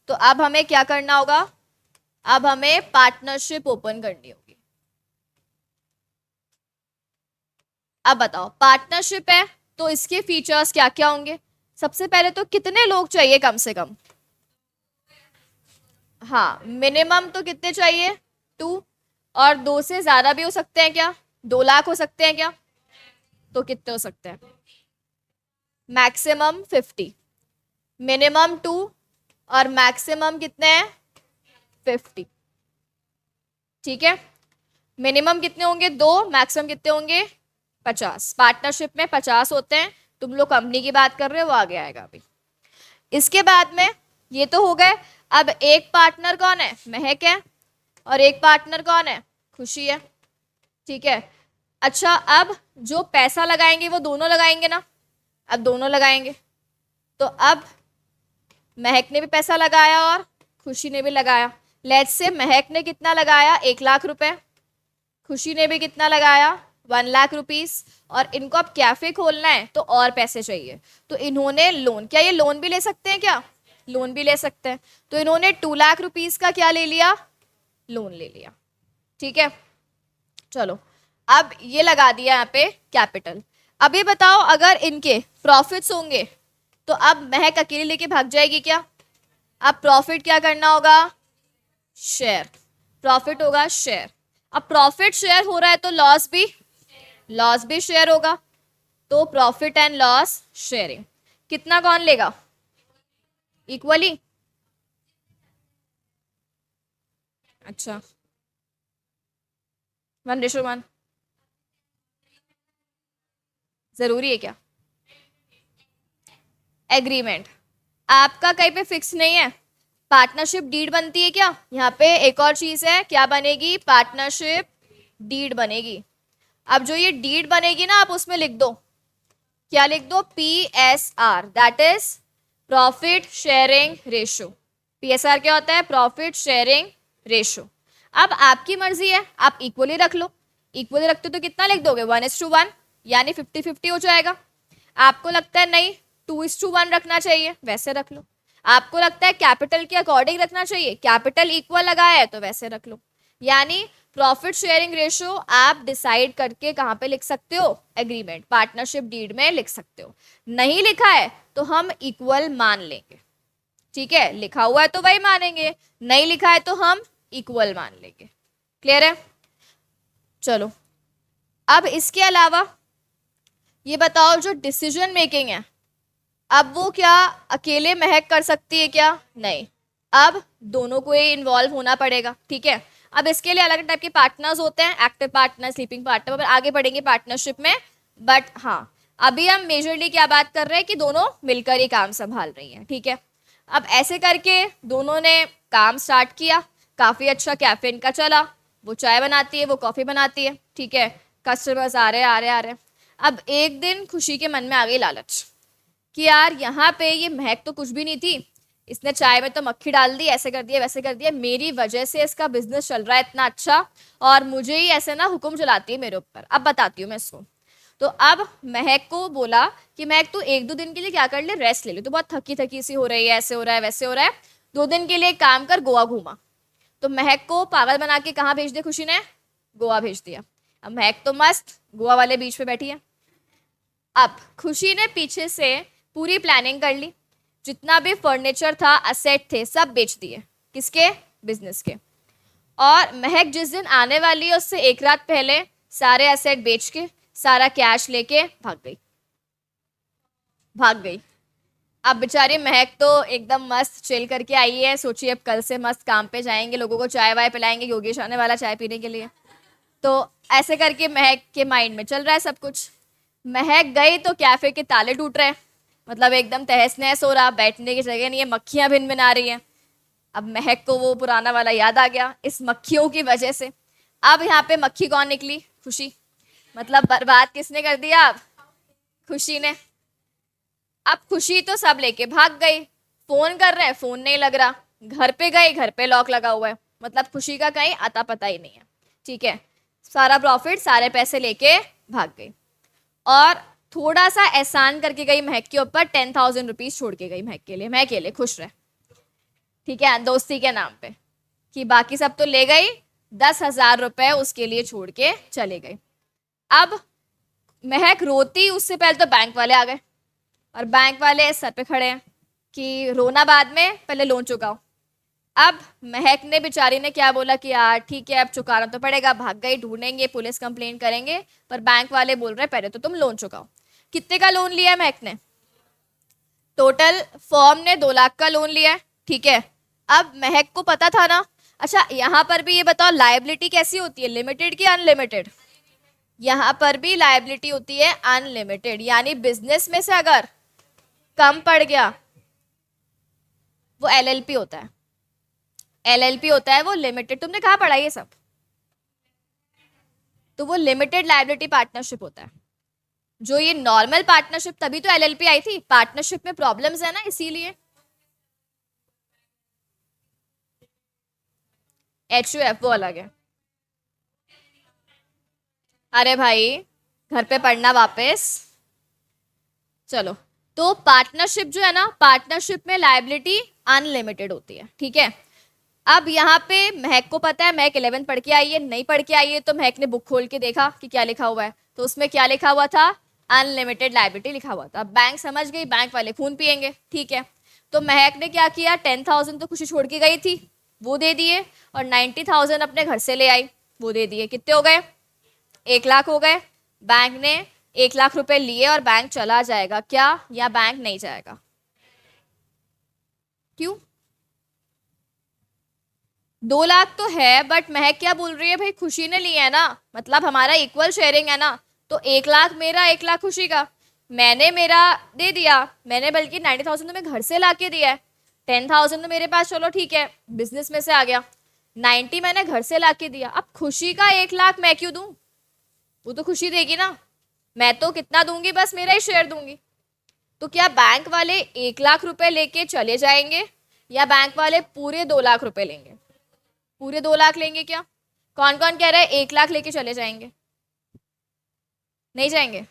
तो अब हमें क्या करना होगा, अब हमें पार्टनरशिप ओपन करनी होगी। अब बताओ, पार्टनरशिप है तो इसके फीचर्स क्या क्या होंगे? सबसे पहले तो कितने लोग चाहिए कम से कम? हाँ, मिनिमम तो कितने चाहिए? 2। और 2 से ज्यादा भी हो सकते हैं क्या? 2 लाख हो सकते हैं क्या? तो कितने हो सकते हैं? मैक्सिमम 50। मिनिमम 2 और मैक्सिमम कितने हैं? 50। ठीक है, मिनिमम कितने होंगे? 2, मैक्सिमम कितने होंगे? 50। पार्टनरशिप में 50 होते हैं। तुम लोग कंपनी की बात कर रहे हो, वो आगे आएगा अभी। इसके बाद में ये तो हो गए। अब एक पार्टनर कौन है? महक है। और एक पार्टनर कौन है? खुशी है। ठीक है, अच्छा अब जो पैसा लगाएंगे वो दोनों लगाएंगे ना? अब दोनों लगाएंगे, तो अब महक ने भी पैसा लगाया और खुशी ने भी लगाया। लेट्स से महक ने कितना लगाया? 1 लाख रुपए। खुशी ने भी कितना लगाया? 1 लाख रुपीस। और इनको अब कैफे खोलना है तो और पैसे चाहिए, तो इन्होंने लोन, क्या ये लोन भी ले सकते हैं क्या? लोन भी ले सकते हैं, तो इन्होंने 2 लाख रुपीस का क्या ले लिया? लोन ले लिया। ठीक है, चलो अब ये लगा दिया यहाँ पे कैपिटल। अब ये बताओ, अगर इनके प्रॉफिट्स होंगे तो अब महक अकेले लेके भाग जाएगी क्या? अब प्रॉफिट क्या करना होगा? शेयर। प्रॉफिट होगा शेयर। अब प्रॉफिट शेयर हो रहा है तो लॉस भी शेयर होगा। तो प्रॉफिट एंड लॉस शेयरिंग कितना कौन लेगा? इक्वली। अच्छा, 1:1 जरूरी है क्या? एग्रीमेंट आपका कहीं पे फिक्स नहीं है। पार्टनरशिप डीड बनती है क्या? यहाँ पे एक और चीज है, क्या बनेगी? पार्टनरशिप डीड बनेगी। अब जो ये डीड बनेगी ना, आप उसमें लिख दो, क्या लिख दो? PSR, that is profit sharing ratio. PSR क्या होता है? Profit sharing ratio. अब आपकी मर्जी है, आप इक्वली रख लो। इक्वली रखते तो कितना लिख दोगे? 1:1, यानी 50-50 हो जाएगा। आपको लगता है नहीं 2:1 रखना चाहिए, वैसे रख लो। आपको लगता है कैपिटल के अकॉर्डिंग रखना चाहिए, कैपिटल इक्वल लगाया है तो वैसे रख लो। यानी प्रॉफिट शेयरिंग रेशो आप डिसाइड करके कहाँ पे लिख सकते हो? एग्रीमेंट, पार्टनरशिप डीड में लिख सकते हो। नहीं लिखा है तो हम इक्वल मान लेंगे। ठीक है, लिखा हुआ है तो वही मानेंगे, नहीं लिखा है तो हम इक्वल मान लेंगे। क्लियर है? चलो अब इसके अलावा ये बताओ, जो डिसीजन मेकिंग है, अब वो क्या अकेले महक कर सकती है क्या? नहीं, अब दोनों को ही इन्वॉल्व होना पड़ेगा। ठीक है, अब इसके लिए अलग टाइप के पार्टनर्स होते हैं, एक्टिव पार्टनर, स्लीपिंग पार्टनर, आगे बढ़ेंगे पार्टनरशिप में। बट हाँ, अभी हम मेजरली क्या बात कर रहे हैं कि दोनों मिलकर ही काम संभाल रही हैं। ठीक है, अब ऐसे करके दोनों ने काम स्टार्ट किया, काफी अच्छा कैफे इनका चला। वो चाय बनाती है, वो कॉफी बनाती है। ठीक है, कस्टमर्स आ रहे आ रहे आ रहे। अब एक दिन खुशी के मन में आ गई लालच कि यार यहाँ पे ये महक तो कुछ भी नहीं थी, इसने चाय में तो मक्खी डाल दी, ऐसे कर दिया वैसे कर दिया, मेरी वजह से इसका बिजनेस चल रहा है इतना अच्छा, और मुझे ही ऐसे ना हुक्म चलाती है मेरे ऊपर। अब बताती हूँ मैं इसको। तो अब महक को बोला कि महक तू 1-2 दिन के लिए क्या कर ले, रेस्ट ले ले, तो बहुत थकी थकी सी हो रही है, ऐसे हो रहा है वैसे हो रहा है, 2 दिन के लिए एक काम कर, गोवा घूमा। तो महक को पागल बना के कहाँ भेज दिया खुशी ने? गोवा भेज दिया। अब महक तो मस्त गोवा वाले बीच पे बैठी है। अब खुशी ने पीछे से पूरी प्लानिंग कर ली, जितना भी फर्नीचर था, असेट थे, सब बेच दिए। किसके? बिजनेस के। और महक जिस दिन आने वाली है उससे एक रात पहले सारे असेट बेच के, सारा कैश लेके भाग गई। अब बेचारी महक तो एकदम मस्त चिल करके आई है, सोचिए अब कल से मस्त काम पे जाएंगे, लोगों को चाय वाय पिलाएंगे, योगेश आने वाला चाय पीने के लिए। तो ऐसे करके महक के माइंड में चल रहा है सब कुछ। महक गई तो कैफे के ताले टूट रहे हैं, मतलब एकदम तहस नहस हो रहा, बैठने की जगह नहीं है, मक्खियां भिन भिन आ रही हैं। अब महक को वो पुराना वाला याद आ गया इस मक्खियों की वजह से। अब यहाँ पे मक्खी कौन निकली? खुशी। मतलब बर्बाद किसने कर दिया? अब खुशी ने। अब खुशी तो सब लेके भाग गई, फोन कर रहे हैं फोन नहीं लग रहा, घर पे गई घर पे लॉक लगा हुआ है, मतलब खुशी का कहीं अता पता ही नहीं है। ठीक है, सारा प्रॉफिट सारे पैसे लेके भाग गई। और थोड़ा सा एहसान करके गई महक के ऊपर, 10,000 रुपीज छोड़ के गई महक के लिए, महक के लिए खुश रहे, ठीक है, दोस्ती के नाम पे, कि बाकी सब तो ले गई, 10,000 रुपए उसके लिए छोड़ के चले गए। अब महक रोती, उससे पहले तो बैंक वाले आ गए, और बैंक वाले सर पे खड़े हैं कि रोना बाद में, पहले लोन चुकाओ। अब महक ने बेचारी ने क्या बोला कि यार ठीक है अब चुकाना तो पड़ेगा, भाग गई, ढूंढेंगे, पुलिस कंप्लेन करेंगे, पर बैंक वाले बोल रहे पहले तो तुम लोन चुकाओ। कितने का लोन लिया है महक ने? टोटल फर्म ने 2 लाख का लोन लिया है, ठीक है। अब महक को पता था ना, अच्छा यहाँ पर भी ये बताओ लायबिलिटी कैसी होती है, लिमिटेड की अनलिमिटेड? यहाँ पर भी लायबिलिटी होती है अनलिमिटेड, यानी बिजनेस में से अगर कम पड़ गया वो एलएलपी होता है, एलएलपी होता है वो लिमिटेड, तुमने कहाँ पढ़ा ये सब? तो वो लिमिटेड लायबिलिटी पार्टनरशिप होता है। जो ये नॉर्मल पार्टनरशिप, तभी तो एलएलपी आई थी, पार्टनरशिप में प्रॉब्लम्स है ना, इसीलिए। एचयूएफ वो अलग है। अरे भाई घर पे पढ़ना वापस। चलो, तो पार्टनरशिप जो है ना, पार्टनरशिप में लायबिलिटी अनलिमिटेड होती है, ठीक है। अब यहाँ पे महक को पता है, महक 11th पढ़ के आई है, नहीं पढ़ के आई है, तो महक ने बुक खोल के देखा कि क्या लिखा हुआ है, तो उसमें क्या लिखा हुआ था, अनलिमिटेड लायबिलिटी लिखा हुआ था। बैंक समझ गई, बैंक वाले खून पियेंगे, ठीक है। तो महक ने क्या किया, 10,000 तो खुशी छोड़ के गई थी, वो दे दिए, और 90,000 अपने घर से ले आई, वो दे दिए। कितने हो गए? 1 लाख हो गए। बैंक ने 1 लाख रुपए लिए और बैंक चला जाएगा क्या, या बैंक नहीं जाएगा? क्यों? 2 लाख तो है, बट महक क्या बोल रही है, भाई खुशी ने लिया है ना, मतलब हमारा इक्वल शेयरिंग है ना, तो 1 लाख मेरा, 1 लाख खुशी का, मैंने मेरा दे दिया, मैंने बल्कि 90,000 तो मैं घर से ला के दिया है, 10,000 तो मेरे पास चलो ठीक है बिजनेस में से आ गया, 90 मैंने घर से ला के दिया। अब खुशी का 1 लाख मैं क्यों दूं, वो तो खुशी देगी ना, मैं तो कितना दूंगी, बस मेरा ही शेयर दूंगी। तो क्या बैंक वाले 1 लाख रुपए लेके चले जाएंगे, या बैंक वाले पूरे 2 लाख रुपए लेंगे? पूरे 2 लाख लेंगे क्या? कौन कौन कह रहा है 1 लाख लेके चले जाएंगे? नहीं जाएंगे?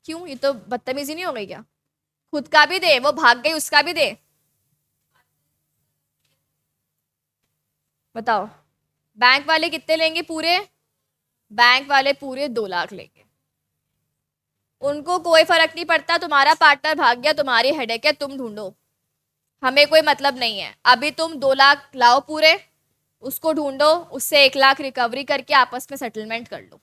क्यों, ये तो बदतमीजी नहीं हो गई क्या? खुद का भी दे, वो भाग गई उसका भी दे, बताओ। बैंक वाले कितने लेंगे पूरे? बैंक वाले पूरे 2 लाख लेंगे, उनको कोई फर्क नहीं पड़ता, तुम्हारा पार्टनर भाग गया, तुम्हारी हेडेक है, तुम ढूंढो, हमें कोई मतलब नहीं है। अभी तुम 2 लाख लाओ पूरे, उसको ढूंढो, उससे 1 लाख रिकवरी करके आपस में सेटलमेंट कर लो,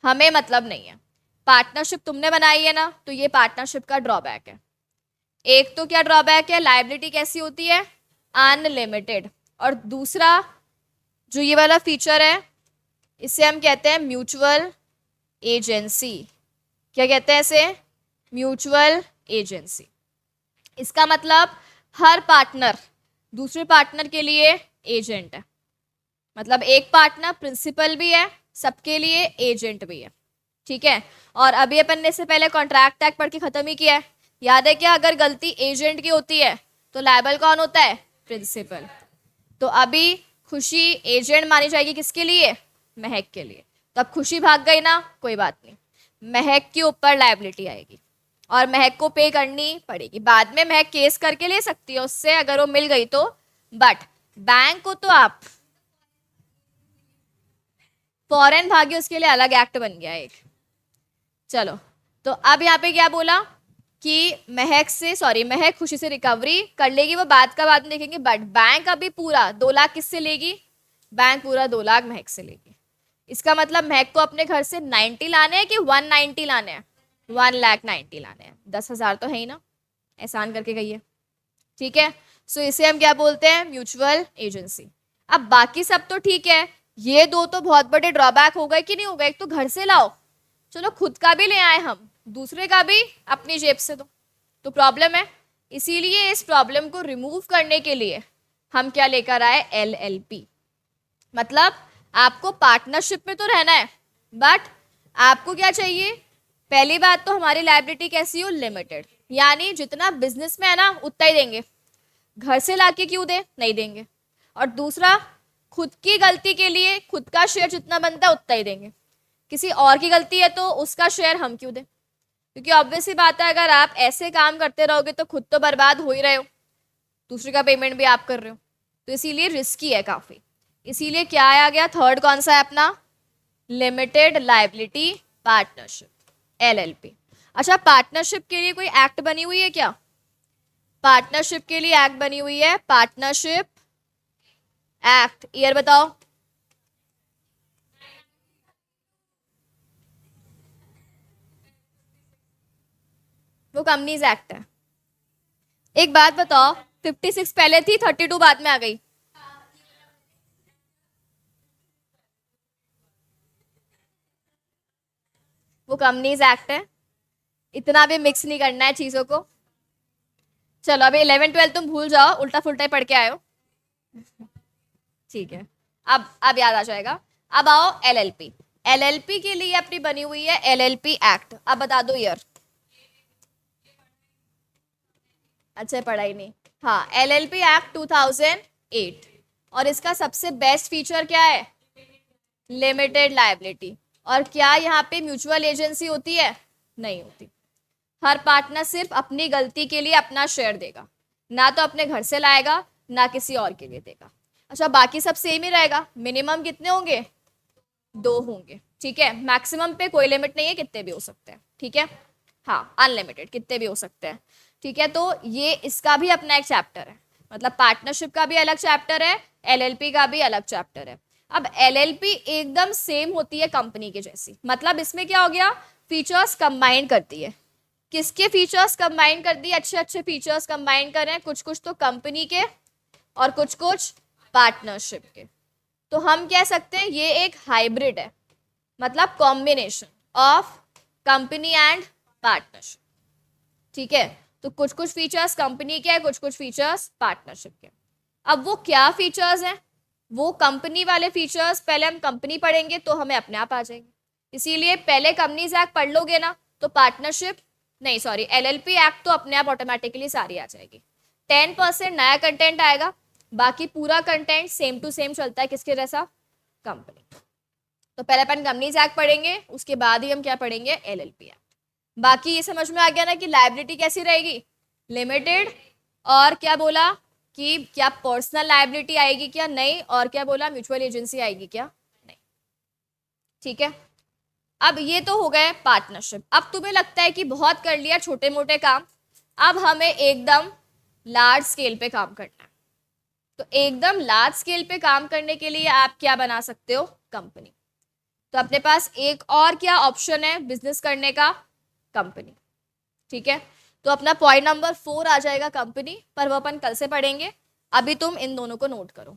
हमें मतलब नहीं है। पार्टनरशिप तुमने बनाई है ना, तो ये पार्टनरशिप का ड्रॉबैक है। एक तो क्या ड्रॉबैक है, लायबिलिटी कैसी होती है, अनलिमिटेड, और दूसरा जो ये वाला फीचर है, इसे हम कहते हैं म्यूचुअल एजेंसी। क्या कहते हैं इसे? Mutual agency. इसका मतलब हर पार्टनर दूसरे पार्टनर के लिए एजेंट है, मतलब एक पार्टनर प्रिंसिपल भी है, सबके लिए एजेंट भी है, ठीक है। और अभी अपन ने इससे पहले कॉन्ट्रैक्ट एक्ट पढ़ के खत्म ही किया है, याद है क्या? अगर गलती एजेंट की होती है तो लायबल कौन होता है? प्रिंसिपल। तो अभी खुशी एजेंट मानी जाएगी किसके लिए? महक के लिए। तो अब खुशी भाग गई ना, कोई बात नहीं, महक के ऊपर लायबिलिटी आएगी और महक को पे करनी पड़ेगी। बाद में महक केस करके ले सकती है उससे अगर वो मिल गई तो, बट बैंक को तो आप फॉरेन भागी, उसके लिए अलग एक्ट बन गया एक। चलो, तो अब यहाँ पे क्या बोला कि महक खुशी से रिकवरी कर लेगी, वो बात का बाद में देखेंगे, बट बैंक अभी पूरा 2 लाख किससे लेगी? बैंक पूरा 2 लाख महक से लेगी। इसका मतलब महक को अपने घर से 90 लाने हैं कि 190 लाने हैं? 1,90,000 लाने हैं, 10,000 तो है ही ना, एहसान करके गई है, ठीक है। सो इसे हम क्या बोलते हैं? Mutual agency. अब बाकी सब तो ठीक है, ये दो तो बहुत बड़े ड्रॉबैक हो गए कि नहीं हो गए? एक तो घर से लाओ, चलो खुद का भी ले आए हम, दूसरे का भी अपनी जेब से दो, तो प्रॉब्लम है। इसीलिए इस प्रॉब्लम को रिमूव करने के लिए हम क्या लेकर आए? एलएलपी। मतलब आपको पार्टनरशिप में तो रहना है, बट आपको क्या चाहिए? पहली बात तो हमारी लायबिलिटी कैसी हो? लिमिटेड, यानी जितना बिजनेस में है ना उतना ही देंगे, घर से लाके क्यों दे? नहीं देंगे। और दूसरा, खुद की गलती के लिए खुद का शेयर जितना बनता है उतना ही देंगे, किसी और की गलती है तो उसका शेयर हम क्यों दें? क्योंकि ऑब्वियस सी बात है, अगर आप ऐसे काम करते रहोगे तो खुद तो बर्बाद हो ही रहे हो, दूसरे का पेमेंट भी आप कर रहे हो, तो इसीलिए रिस्की है काफी। इसीलिए क्या आया गया, थर्ड कौन सा है अपना, लिमिटेड लाइबिलिटी पार्टनरशिप, LLP। अच्छा, पार्टनरशिप के लिए कोई एक्ट बनी हुई है क्या? पार्टनरशिप के लिए एक्ट बनी हुई है, पार्टनरशिप एक्ट, ईयर बताओ। वो कंपनीज एक्ट है। एक बात बताओ, 56 पहले थी, 32 बाद में आ गई। वो कंपनीज एक्ट है, इतना भी मिक्स नहीं करना है चीजों को। चलो अभी 11 12 तुम भूल जाओ, उल्टा फुल्टा ही पढ़ के आयो। ठीक है, अब याद आ जाएगा। अब आओ LLP। LLP के लिए अपनी बनी हुई है LLP एक्ट। अब बता दो ईयर। अच्छा, पढ़ा ही नहीं। हाँ, LLP एक्ट 2008। और इसका सबसे बेस्ट फीचर क्या है, लिमिटेड लायबिलिटी। और क्या यहाँ पे म्यूचुअल एजेंसी होती है? नहीं होती। हर पार्टनर सिर्फ अपनी गलती के लिए अपना शेयर देगा, ना तो अपने घर से लाएगा, ना किसी और के लिए देगा। अच्छा, बाकी सब सेम ही रहेगा। मिनिमम कितने होंगे, 2 होंगे। ठीक है, मैक्सिमम पे कोई लिमिट नहीं है, कितने भी हो सकते हैं। ठीक है, हाँ, अनलिमिटेड कितने भी हो सकते हैं। ठीक है, तो ये इसका भी अपना एक चैप्टर है, मतलब पार्टनरशिप का भी अलग चैप्टर है, LLP का भी अलग चैप्टर है। अब LLP एकदम सेम होती है कंपनी के जैसी, मतलब इसमें क्या हो गया, फीचर्स कंबाइन करती है। किसके फीचर्स कंबाइन कर दिए, अच्छे अच्छे फीचर्स कंबाइन कर रहे हैं, कुछ कुछ तो कंपनी के और कुछ कुछ पार्टनरशिप के। तो हम कह सकते हैं ये एक हाइब्रिड है, मतलब combination of company and partnership. ठीक है, तो कुछ कुछ फीचर्स कंपनी के हैं, कुछ कुछ फीचर्स पार्टनरशिप के। अब वो क्या फीचर्स हैं, वो कंपनी वाले फीचर्स पहले हम कंपनी पढ़ेंगे तो हमें अपने आप आ जाएंगे। इसीलिए पहले कंपनीज एक्ट पढ़ लोगे ना, तो पार्टनरशिप नहीं, सॉरी, LLP एक्ट तो अपने आप ऑटोमेटिकली सारी आ जाएगी। 10% नया कंटेंट आएगा, बाकी पूरा कंटेंट सेम टू सेम चलता है, किसके जैसा, कंपनी। तो पहले अपन कंपनीज एक्ट पढ़ेंगे, उसके बाद ही हम क्या पढ़ेंगे, LLP एक्ट। बाकी ये समझ में आ गया ना कि लायबिलिटी कैसी रहेगी, लिमिटेड, और क्या बोला कि क्या पर्सनल लायबिलिटी आएगी क्या, नहीं, और क्या बोला, म्यूचुअल एजेंसी आएगी क्या, नहीं। ठीक है, अब ये तो हो गए पार्टनरशिप। अब तुम्हें लगता है कि बहुत कर लिया छोटे मोटे काम, अब हमें एकदम लार्ज स्केल पे काम करना है। तो एकदम लार्ज स्केल पे काम करने के लिए आप क्या बना सकते हो, कंपनी। तो अपने पास एक और क्या ऑप्शन है बिजनेस करने का, कंपनी। ठीक है, तो अपना पॉइंट नंबर 4 आ जाएगा कंपनी, पर वो अपन कल से पढ़ेंगे। अभी तुम इन दोनों को नोट करो।